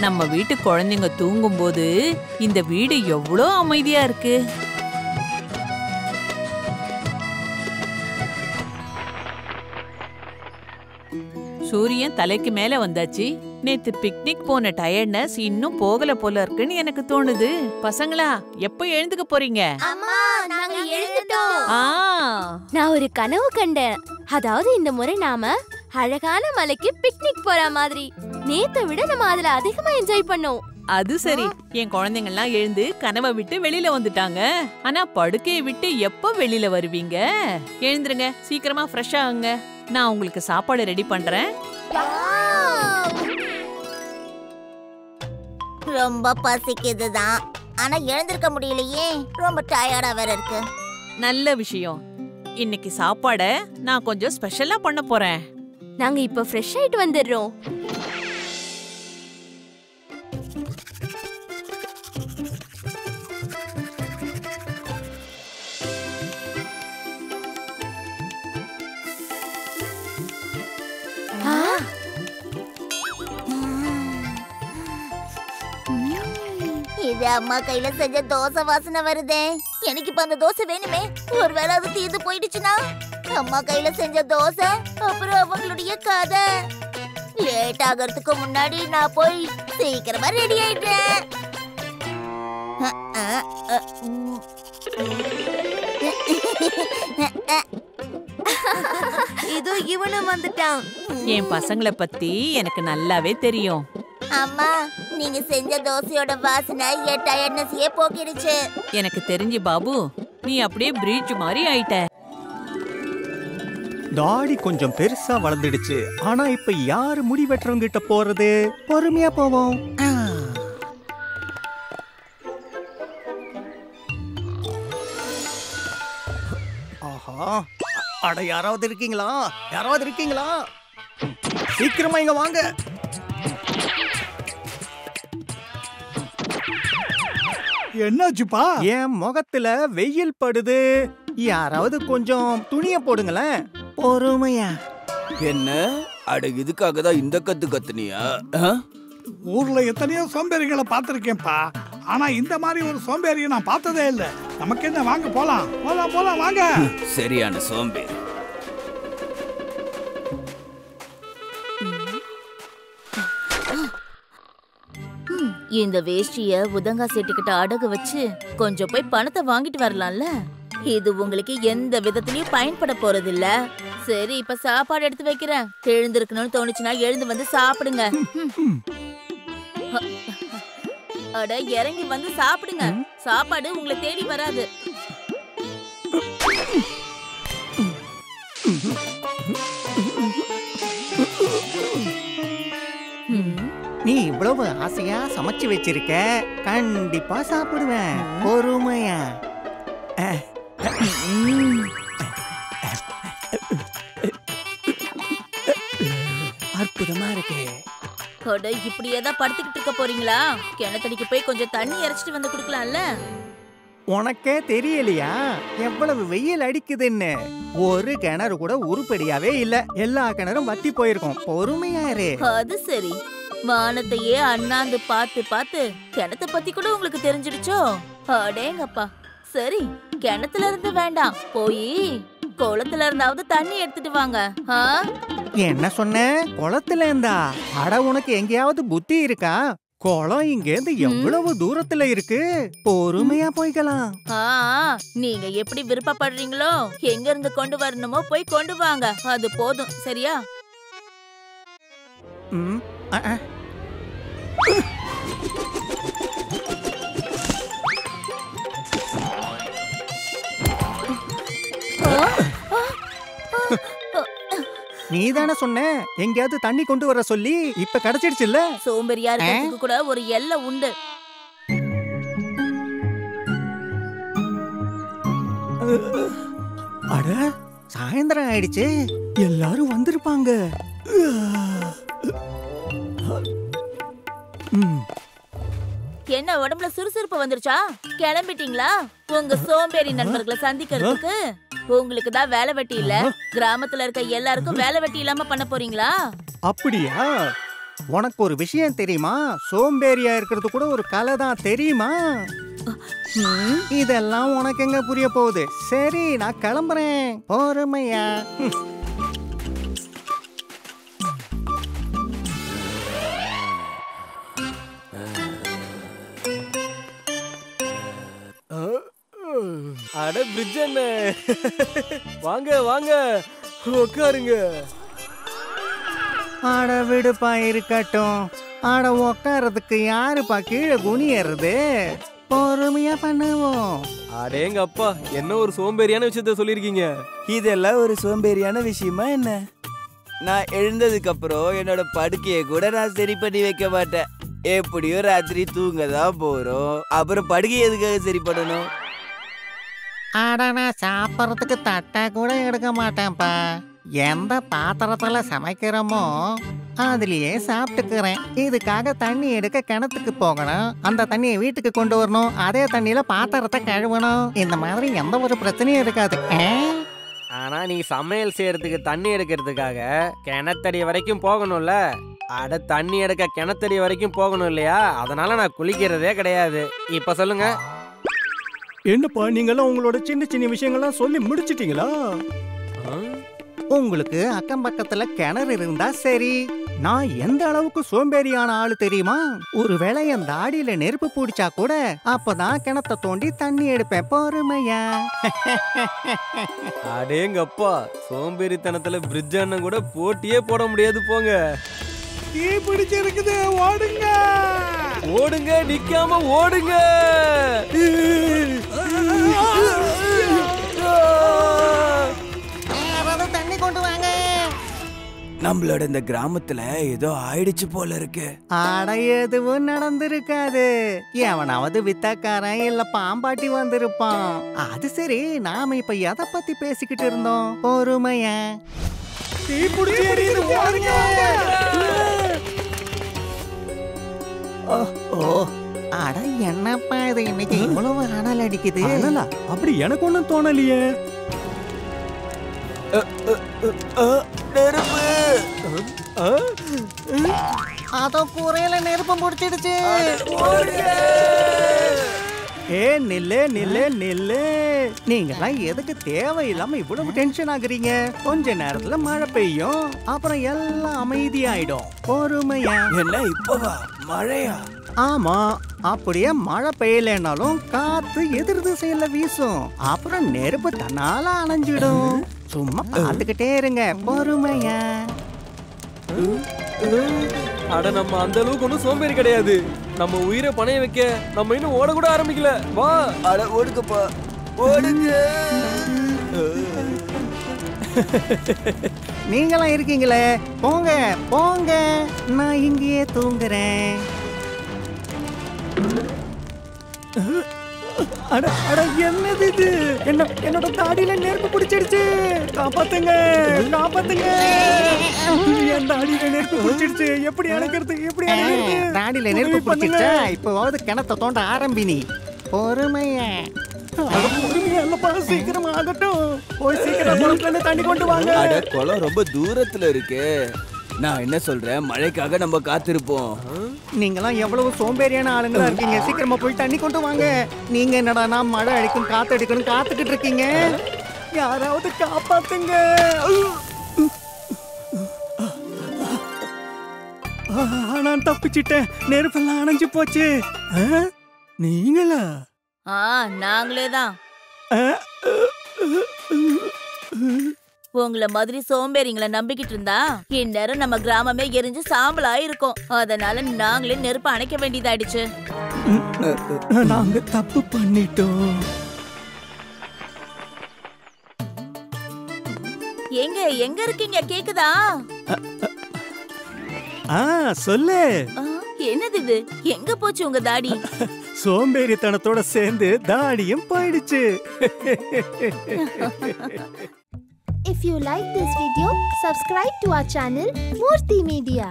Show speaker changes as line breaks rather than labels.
நம்ம வீட்டு குழந்தைங்க தூங்கும்போது இந்த வீடு எவ்வளோ அமைதியா இருக்கு. சூரியன் தலைக்கு மேல வந்தாச்சு. நேத்து பிக்னிக் போன டயர்ட்னஸ் இன்னும் போகல போல இருக்குன்னு எனக்கு தோணுது. பசங்களா, எப்ப எழுந்துக்க போறீங்க?
அம்மா, நாங்க எழுந்துட்டோம்.
நான் ஒரு கனவு கண்டேன். அதாவது இந்த முறை நாம அழகான மலைக்கு பிக்னிக் போற மாதிரி. நேத்தை விட நம்ம அதுல அதிகமா என்ஜாய் பண்ணோம்.
அது சரி. என் குழந்தைங்க எல்லாம் எழுந்து கனவை விட்டு வெளியில வந்துட்டாங்க. ஆனா படுக்கையை விட்டு எப்ப வெளியில வருவீங்க? எழுந்துருங்க, சீக்கிரமா ஃப்ரெஷ் ஆகுங்க. நான் உங்களுக்கு சாப்பாடு ரெடி பண்றேன்.
ரொம்ப பசிக்குதுதான், ஆனா எழுந்திருக்க முடியலையே. ரொம்ப டயர்டா வேற இருக்கு.
நல்ல விஷயம். இன்னைக்கு சாப்பாட நான் கொஞ்சம் ஸ்பெஷலா பண்ண போறேன்.
நாங்க இப்ப ஃப்ரெஷ் ஆயிட்டு வந்துடுறோம்.
இது அம்மா கையில செஞ்ச தோசை வாசனை வருதே. எனக்கு இப்ப அந்த தோசை வேணுமே. ஒருவேளை அது தீர்ந்து போயிடுச்சுன்னா? அம்மா கையில செஞ்ச தோசை, அப்புறம் அவங்களுடைய கதை. லேட் ஆகிறதுக்கு முன்னாடி நான் போய் சீக்கிரமா ரெடி ஆயிட்டேன்.
இதோ இவனும் வந்துட்டான்.
என் பசங்களை பத்தி எனக்கு நல்லாவே தெரியும்.
அம்மா, நீங்க செஞ்ச தோசையோட வாசனை என் டயர்ட்னஸையே போக்கிடுச்சு.
எனக்கு தெரிஞ்சு பாபு, நீ அப்படியே பிரீச் மாதிரி ஆயிட்ட.
தாடி கொஞ்சம் பெருசா வளர்ந்துடுச்சு. ஆனா இப்ப யாரு முடி வெட்டுறவங்க கிட்ட போறது? பொறுமையா போவோம். ஆஹா, அட யாராவது இருக்கீங்களா? யாராவது இருக்கீங்களா? சீக்கிரமா இங்க வாங்க.
என்னாச்சுப்பா?
என் முகத்துல வெயில் படுது. யாராவது கொஞ்சம் துணிய போடுங்களேன். பொறுமையா.
என்ன அட, இதுக்காக தான் இந்த கத்து கத்துனியா?
ஊர்ல எத்தனையோ சோம்பேறிகளை பார்த்திருக்கேன்ப்பா, ஆனா இந்த மாதிரி ஒரு சோம்பேறியை நான் பார்த்ததே இல்ல. நமக்கு என்ன, வாங்க போலாம் போலாம் போலாம் வாங்க.
சரியான சோம்பேறி.
இந்த வேஷ்டிய உதங்கா செட்டுக்கிட்ட அடகு வச்சு கொஞ்சம் போய் பணத்தை வாங்கிட்டு வரலாம்ல. இது உங்களுக்கு எந்த விதத்திலயும் பயன்பட போறது இல்ல. சரி, இப்ப சாப்பாடு எடுத்து வைக்கிறேன். எழுந்திருக்கணும்னு தோணுச்சுன்னா எழுந்து வந்து சாப்பிடுங்க. அட, இறங்கி வந்து சாப்பிடுங்க. சாப்பாடு உங்களை தேடி வராது.
நீ இவ்வளவு ஆசையா சமைச்சு வச்சிருக்க, கண்டிப்பா சாப்பிடுவேன். பொறுமையா. அற்புதமா இருக்கு.
அட, இப்படியே தான் படுத்துக்கிட்டு இருக்க போறீங்களா? கிணத்தடிக்கு போய் கொஞ்சம் தண்ணி இறைச்சிட்டு வந்து குடுக்கலாம்ல.
உனக்கே தெரியலையா எவ்வளவு வெயில் அடிக்குதுன்னு? ஒரு கிணறு கூட உருப்படியாவே இல்ல. எல்லா கிணறும் வத்தி போயிருக்கும். பொறுமையா இரு.
அது சரி, வானத்தையே அண்ணாந்து பார்த்து பார்த்து கிணத்தை பத்தி கூட உங்களுக்கு தெரிஞ்சிடுச்சோ? அடேங்கப்பா. சரி, கிணத்துல இருந்து வேண்டாம், போய் குளத்துல இருந்தாவது தண்ணி எடுத்துட்டு வாங்க.
என்ன சொன்ன? குளத்துல இருந்தா? அட, உனக்கு எங்கேயாவது புத்தி இருக்கா? குளம் இங்க இருந்து எவ்வளவு தூரத்துல இருக்கு. பொறுமையா போய்க்கலாம்.
நீங்க எப்படி விருப்பப்படுறீங்களோ, எங்க இருந்து கொண்டு வரணுமோ போய் கொண்டு வாங்க. அது போதும், சரியா?
நீ தானே சொன்ன எங்கேயாவது தண்ணி கொண்டு வர சொல்லி. இப்ப கிடைச்சிடுச்சு இல்ல?
சோம்பேறியா இருக்கிறதுக்கு கூட ஒரு எல்லை உண்டு.
அட, சாயந்தரம் ஆயிடுச்சு. எல்லாரும் வந்திருப்பாங்க.
என்ன உடம்புல சுறுசுறுப்பு வந்துருச்சா? கிளம்பிட்டீங்களா உங்க சோம்பேறி நண்பர்களை சந்திக்கிறதுக்கு? உங்களுக்கு தான் வேலை வெட்டி இல்ல, கிராமத்துல இருக்க எல்லாருக்கும் வேலை வெட்டி இல்லாம பண்ண போறீங்களா?
அப்படியா? உனக்கு ஒரு விஷயம் தெரியுமா? சோம்பேறியா இருக்கிறது கூட ஒரு கலை தான், தெரியுமா? இதெல்லாம் உனக்கு எங்க புரிய போகுது? சரி, நான் கிளம்புறேன். பொறுமையா.
அட பிரிட்ஜ் அண்ணே, வாங்க வாங்க உட்காருங்க.
ஆட விடுப்பா, இருக்கட்டும். ஆட உக்காரதுக்கு யாருப்பா கீழே குனியறது? பொறுமையா பண்ணுவோம்.
அடேங்க அப்பா, என்ன ஒரு சோம்பேறியான விஷயத்த சொல்லிருக்கீங்க.
இதெல்லாம் ஒரு சோம்பேறியான விஷயமா என்ன? நான் எழுந்ததுக்கு அப்புறம் என்னோட படுக்கையை கூட நான் சரி பண்ணி வைக்க மாட்டேன். எப்படியோ ராத்திரி தூங்க தான் போறோம், அப்புறம் படுக்கை எதுக்காக சரி பண்ணணும்?
ஆட நான் சாப்பிட்றதுக்கு தட்டை கூட எடுக்க மாட்டேன்ப்பா. எந்த பாத்திரத்துல சமைக்கிறோமோ அதுலயே சாப்பிட்டுக்கிறேன். இதுக்காக தண்ணி எடுக்க கிணத்துக்கு போகணும், அந்த தண்ணியை வீட்டுக்கு கொண்டு வரணும், அதே தண்ணியில பாத்திரத்தை கழுவணும். இந்த மாதிரி எந்த ஒரு பிரச்சனையும் இருக்காது.
ஆனா நீ சமையல் செய்யறதுக்கு தண்ணி எடுக்கிறதுக்காக கிணத்தடி வரைக்கும் போகணும்ல. அட தண்ணி எடுக்க கிணத்தடி வரைக்கும் போகணும் இல்லையா? அதனால நான் குளிக்கிறதே கிடையாது. இப்ப சொல்லுங்க.
என்னப்பா நீங்கெல்லாம் உங்களோட சின்ன சின்ன விஷயங்கள்லாம் சொல்லி முடிச்சிட்டீங்களா? உங்களுக்கு அக்கம் பக்கத்துல கிணறு இருந்தா சரி. நான் எந்த அளவுக்கு சோம்பேறியான ஆளு தெரியுமா? ஒருவேளை என் தாடியில நெருப்பு பிடிச்சா கூட அப்பதான் கிணத்தை தோண்டி தண்ணி எடுப்பேன். பொறுமையா.
அடேங்கப்பா, சோம்பேறித்தனத்துல பிரிட்ஜ் அண்ணன் கூட போட்டியே போட முடியாது போங்க.
தீ பிடிச்சிருக்குது, ஓடுங்க
ஓடுங்க, நிக்காம ஓடுங்க.
தண்ணி கொண்டு வாங்க.
நம்மளோட இந்த கிராமத்துல ஏதோ ஆயிடுச்சு போல இருக்கு.
ஆட எதுவும் நடந்திருக்காது. எவனாவது வித்தக்காரன் இல்ல பாம்பாட்டி வந்திருப்பான். அது சரி, நாம இப்ப எதை பத்தி பேசிக்கிட்டு இருந்தோம்? பொறுமையா.
தீ பிடிச்சி எரியுது, ஓடுங்க.
ஓ, அட என்னப்பா இது இன்னைக்கு இவ்வளவு அனல் அடிக்குது?
அப்படி எனக்கு ஒண்ணும் தோணலையே.
நெருப்பு!
அதோ கூரையில நெருப்பு முடிச்சிடுச்சு. ஏ நில்லு நில்லு நில்லு. நீங்கெல்லாம் எதுக்கு தேவையில்லாம இவ்வளவு டென்ஷன் ஆகுறீங்க? கொஞ்ச நேரத்துல மழை பெய்யும், அப்புறம் எல்லாம் அமைதியாயிடும். பொறுமையா.
என்ன இப்பவா மழையா?
ஆமா, அப்படியே மழை பெய்யலனாலும் காத்து எதிர் திசையில வீசும், அப்புறம் நெருப்பு தன்னால அணைஞ்சிடும். சும்மா பார்த்துக்கிட்டே இருங்க. பொறுமையா.
அட நம்ம அந்த அளவுக்கு ஒன்றும் சோம்பேறி கிடையாது. நம்ம உயிரை பணைய வைக்க நம்ம இன்னும் ஓட கூட ஆரம்பிக்கல. வா.
அட ஓடுங்கப்பா, ஓடுங்க.
நீங்களாம் இருக்கீங்களே, போங்க போங்க, நான் இங்கேயே தூங்குறேன். அட அட என்னது இது? என்னோட தாடியில நெருப்பு பிடிச்சிடுச்சு. காப்பாத்துங்க காப்பாத்துங்க. என் தாடியில நெருப்பு பிடிச்சிடுச்சு. எப்படி அணைக்கிறது? எப்படி அணைக்கிறது? தாடியில நெருப்பு பிடிச்சிடுச்சா? இப்போவாவது கிணத்தை தோண்ட ஆரம்பி நீ. பொறுமையா. பொறுமையா இல்லப்பா, சீக்கிரம் ஆகட்டும். போய் சீக்கிரம் குளத்துல தண்ணி கொண்டு வாங்க.
அட குளம் ரொம்ப தூரத்துல இருக்கு. நான் என்ன சொல்றேன், மழைக்காக நம்ம காத்திருப்போம்.
நீங்களாம் எவ்வளவு சோம்பேறியான ஆளுங்களா இருக்கீங்க. சீக்கிரமா போய் தண்ணி கொண்டு வாங்க. நீங்க என்னடா மழை அடிக்கும் காத்து அடிக்கணும் காத்துக்கிட்டு இருக்கீங்க. யாராவது காப்பாத்துங்க. நான் தப்பிச்சிட்டேன். நெருப்பெல்லாம் அணைஞ்சு போச்சு. நீங்களா?
நாங்களே தான். உங்கள மாதிரி சோம்பேறிங்களை நம்பிக்கிட்டு இருந்தா இந்நேரம் நம்ம கிராமமே எரிஞ்சு சாம்பலா இருக்கும். அதனால நாங்களே நெருப்பு அணைக்க வேண்டியதாயிடுச்சு.
நாங்க தப்பு பண்ணிட்டோம்.
எங்க இருக்கீங்க? கேக்குதா?
சொல்லு.
என்னது இது? எங்க போச்சு உங்க தாடி?
சோம்பேறித்தனத்தோட சேர்ந்து தாடியும் போயிடுச்சு.
If you like this video, subscribe to our channel Murthy Media.